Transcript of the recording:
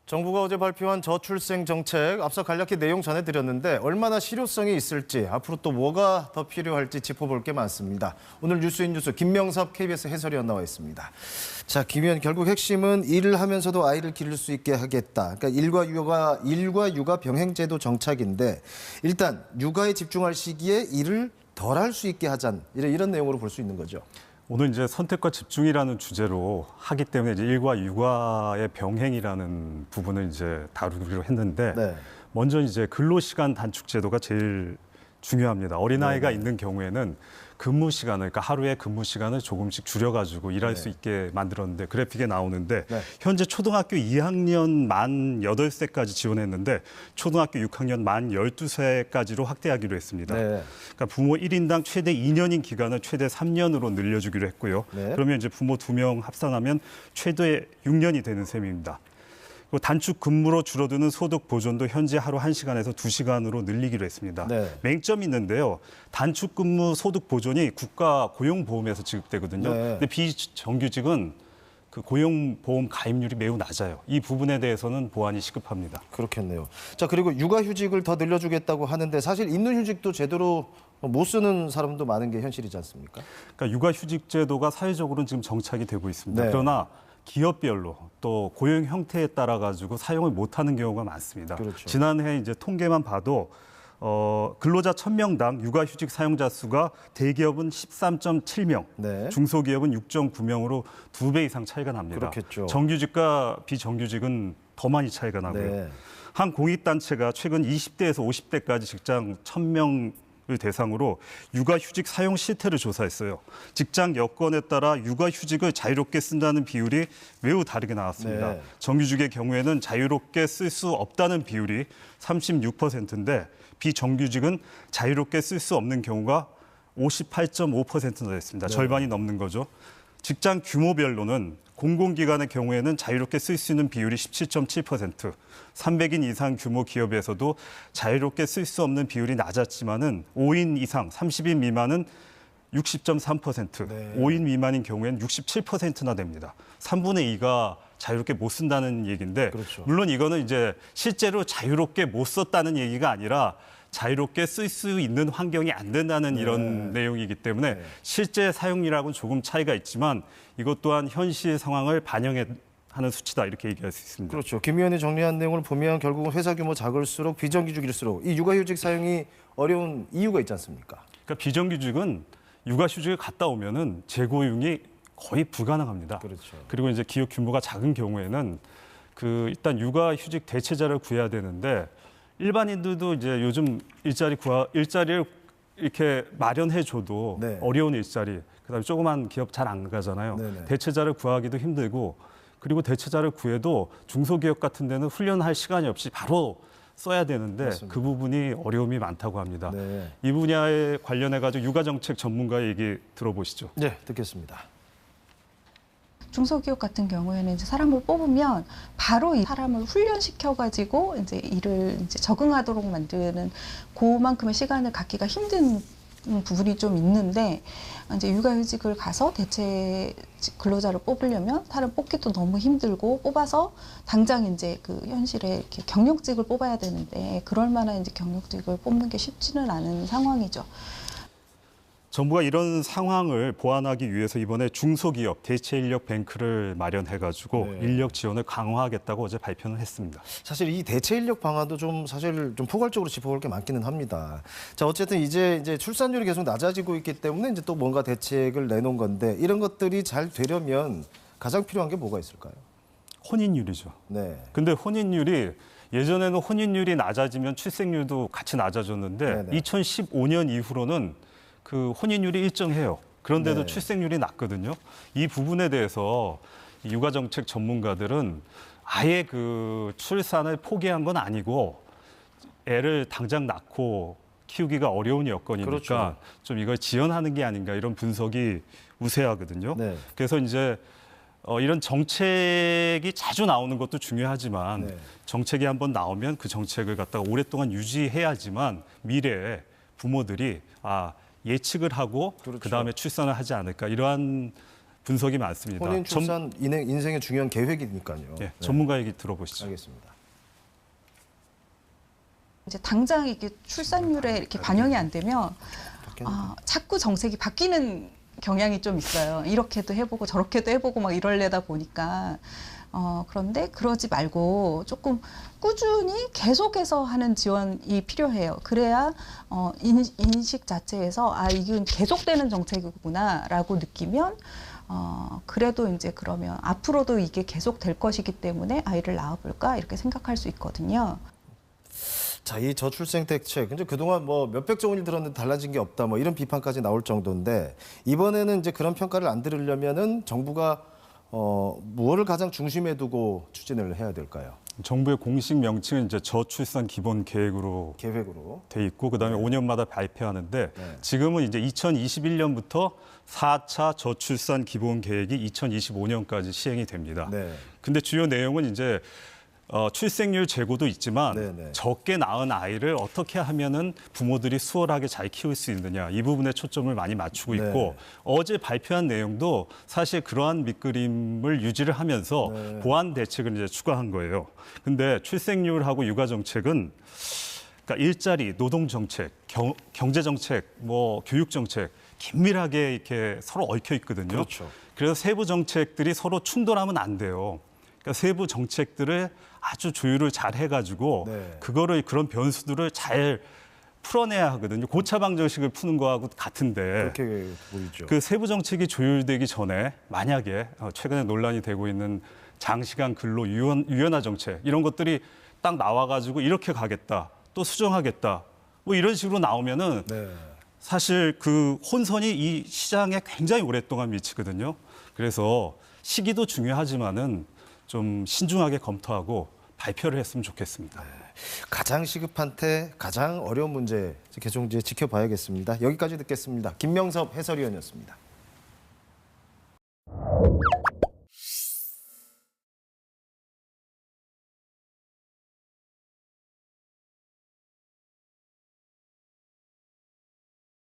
정부가 어제 발표한 저출생 정책, 앞서 간략히 내용 전해드렸는데 얼마나 실효성이 있을지, 앞으로 또 뭐가 더 필요할지 짚어볼 게 많습니다. 오늘 뉴스인 뉴스 김명섭 KBS 해설위원 나와 있습니다. 자, 김 의원, 결국 핵심은 일을 하면서도 아이를 기를 수 있게 하겠다. 그러니까 일과 육아 병행제도 정착인데, 일단 육아에 집중할 시기에 일을 덜 할 수 있게 하자, 이런 내용으로 볼 수 있는 거죠. 오늘 이제 선택과 집중이라는 주제로 하기 때문에 이제 일과 육아의 병행이라는 부분을 이제 다루기로 했는데, 네. 먼저 이제 근로시간 단축 제도가 제일 중요합니다. 어린아이가 있는 경우에는 근무 시간을, 그러니까 하루의 근무 시간을 조금씩 줄여가지고 일할 수 있게 만들었는데, 그래픽에 나오는데, 현재 초등학교 2학년 만 8세까지 지원했는데 초등학교 6학년 만 12세까지로 확대하기로 했습니다. 그러니까 부모 1인당 최대 2년인 기간을 최대 3년으로 늘려주기로 했고요. 그러면 이제 부모 2명 합산하면 최대 6년이 되는 셈입니다. 단축 근무로 줄어드는 소득 보존도 현재 하루 1시간에서 2시간으로 늘리기로 했습니다. 맹점이 있는데요. 단축 근무 소득 보존이 국가 고용보험에서 지급되거든요. 근데 비정규직은 그 고용보험 가입률이 매우 낮아요. 이 부분에 대해서는 보완이 시급합니다. 그렇겠네요. 자, 그리고 육아휴직을 더 늘려주겠다고 하는데, 사실 있는 휴직도 제대로 못 쓰는 사람도 많은 게 현실이지 않습니까? 그러니까 육아휴직 제도가 사회적으로는 지금 정착이 되고 있습니다. 그러나 기업별로 또 고용 형태에 따라 가지고 사용을 못하는 경우가 많습니다. 지난해 이제 통계만 봐도 근로자 1,000명당 육아휴직 사용자 수가 대기업은 13.7명, 중소기업은 6.9명으로 2배 이상 차이가 납니다. 정규직과 비정규직은 더 많이 차이가 나고요. 한 공익단체가 최근 20대에서 50대까지 직장 1,000명 을 대상으로 육아휴직 사용 실태를 조사했어요. 직장 여건에 따라 육아휴직을 자유롭게 쓴다는 비율이 매우 다르게 나왔습니다. 정규직의 경우에는 자유롭게 쓸 수 없다는 비율이 36%인데 비정규직은 자유롭게 쓸 수 없는 경우가 58.5%나 됐습니다. 절반이 넘는 거죠. 직장 규모별로는 공공기관의 경우에는 자유롭게 쓸 수 있는 비율이 17.7%, 300인 이상 규모 기업에서도 자유롭게 쓸 수 없는 비율이 낮았지만은 5인 이상, 30인 미만은 60.3%, 5인 미만인 경우에는 67%나 됩니다. 3분의 2가 자유롭게 못 쓴다는 얘기인데, 물론 이거는 이제 실제로 자유롭게 못 썼다는 얘기가 아니라 자유롭게 쓸 수 있는 환경이 안 된다는 이런 내용이기 때문에 실제 사용률하고는 조금 차이가 있지만 이것 또한 현실 상황을 반영하는 수치다, 이렇게 얘기할 수 있습니다. 그렇죠. 김 의원이 정리한 내용을 보면 결국은 회사 규모 작을수록 비정규직일수록 이 육아휴직 사용이 어려운 이유가 있지 않습니까? 그러니까 비정규직은 육아휴직을 갔다 오면은 재고용이 거의 불가능합니다. 그리고 이제 기업 규모가 작은 경우에는 일단 육아휴직 대체자를 구해야 되는데, 일반인들도 이제 요즘 일자리를 이렇게 마련해줘도 어려운 일자리, 그다음에 조그만 기업 잘 안 가잖아요. 대체자를 구하기도 힘들고, 그리고 대체자를 구해도 중소기업 같은 데는 훈련할 시간이 없이 바로 써야 되는데 그 부분이 어려움이 많다고 합니다. 이 분야에 관련해가지고 육아정책 전문가의 얘기 들어보시죠. 네, 듣겠습니다. 중소기업 같은 경우에는 이제 사람을 뽑으면 바로 이 사람을 훈련시켜가지고 이제 일을 이제 적응하도록 만드는 그만큼의 시간을 갖기가 힘든 부분이 좀 있는데, 이제 육아휴직을 가서 대체 근로자를 뽑으려면 사람 뽑기도 너무 힘들고, 뽑아서 당장 이제 그 현실에 이렇게 경력직을 뽑아야 되는데 그럴 만한 이제 경력직을 뽑는 게 쉽지는 않은 상황이죠. 정부가 이런 상황을 보완하기 위해서 이번에 중소기업 대체인력 뱅크를 마련해가지고 인력 지원을 강화하겠다고 어제 발표는 했습니다. 사실 이 대체인력 방안도 사실 좀 포괄적으로 짚어볼 게 많기는 합니다. 자, 어쨌든 이제 출산율이 계속 낮아지고 있기 때문에 이제 또 뭔가 대책을 내놓은 건데, 이런 것들이 잘 되려면 가장 필요한 게 뭐가 있을까요? 혼인율이죠. 근데 혼인율이 예전에는 혼인율이 낮아지면 출생률도 같이 낮아졌는데 2015년 이후로는 그 혼인율이 일정해요. 그런데도 출생률이 낮거든요. 이 부분에 대해서 육아정책 전문가들은 아예 그 출산을 포기한 건 아니고, 애를 당장 낳고 키우기가 어려운 여건이니까 좀 이걸 지연하는 게 아닌가, 이런 분석이 우세하거든요. 그래서 이제 이런 정책이 자주 나오는 것도 중요하지만 정책이 한번 나오면 그 정책을 갖다가 오랫동안 유지해야지만 미래에 부모들이 예측을 하고 그다음에 출산을 하지 않을까, 이러한 분석이 많습니다. 혼인 출산 인생의 중요한 계획이니까요. 네, 전문가 얘기 들어보시죠. 알겠습니다. 이제 당장 이게 출산율에 이렇게 반영이 안 되면 자꾸 정책이 바뀌는 경향이 좀 있어요. 이렇게도 해보고 저렇게도 해보고 막 이럴래다 보니까 그런데 그러지 말고 조금 꾸준히 계속해서 하는 지원이 필요해요. 그래야 인식 자체에서 이건 계속되는 정책이구나라고 느끼면 그래도 이제 그러면 앞으로도 이게 계속 될 것이기 때문에 아이를 낳아볼까 이렇게 생각할 수 있거든요. 자, 이 저출생 대책, 이제 그동안 뭐 몇백 조 원을 들었는데 달라진 게 없다, 뭐 이런 비판까지 나올 정도인데 이번에는 이제 그런 평가를 안 들으려면은 정부가 무엇을 가장 중심에 두고 추진을 해야 될까요? 정부의 공식 명칭은 이제 저출산 기본 계획으로 돼 있고 그다음에 5년마다 발표하는데 지금은 이제 2021년부터 4차 저출산 기본 계획이 2025년까지 시행이 됩니다. 네. 근데 주요 내용은 이제 출생률 제고도 있지만 적게 낳은 아이를 어떻게 하면은 부모들이 수월하게 잘 키울 수 있느냐 이 부분에 초점을 많이 맞추고 있고 어제 발표한 내용도 사실 그러한 밑그림을 유지를 하면서 보완 대책을 이제 추가한 거예요. 근데 출생률하고 육아 정책은 그러니까 일자리, 노동 정책, 경제 정책, 뭐 교육 정책 긴밀하게 이렇게 서로 얽혀 있거든요. 그렇죠. 그래서 세부 정책들이 서로 충돌하면 안 돼요. 그러니까 세부 정책들을 아주 조율을 잘 해가지고 그거를 그런 변수들을 잘 풀어내야 하거든요. 고차 방정식을 푸는 거하고 같은데 그렇게 보이죠. 그 세부 정책이 조율되기 전에 만약에 최근에 논란이 되고 있는 장시간 근로 유연화 정책 이런 것들이 딱 나와가지고 이렇게 가겠다, 또 수정하겠다, 뭐 이런 식으로 나오면은 사실 그 혼선이 이 시장에 굉장히 오랫동안 미치거든요. 그래서 시기도 중요하지만은 좀 신중하게 검토하고 발표를 했으면 좋겠습니다. 가장 시급한 때 가장 어려운 문제 계속 이제 지켜봐야겠습니다. 여기까지 듣겠습니다. 김명섭 해설위원이었습니다.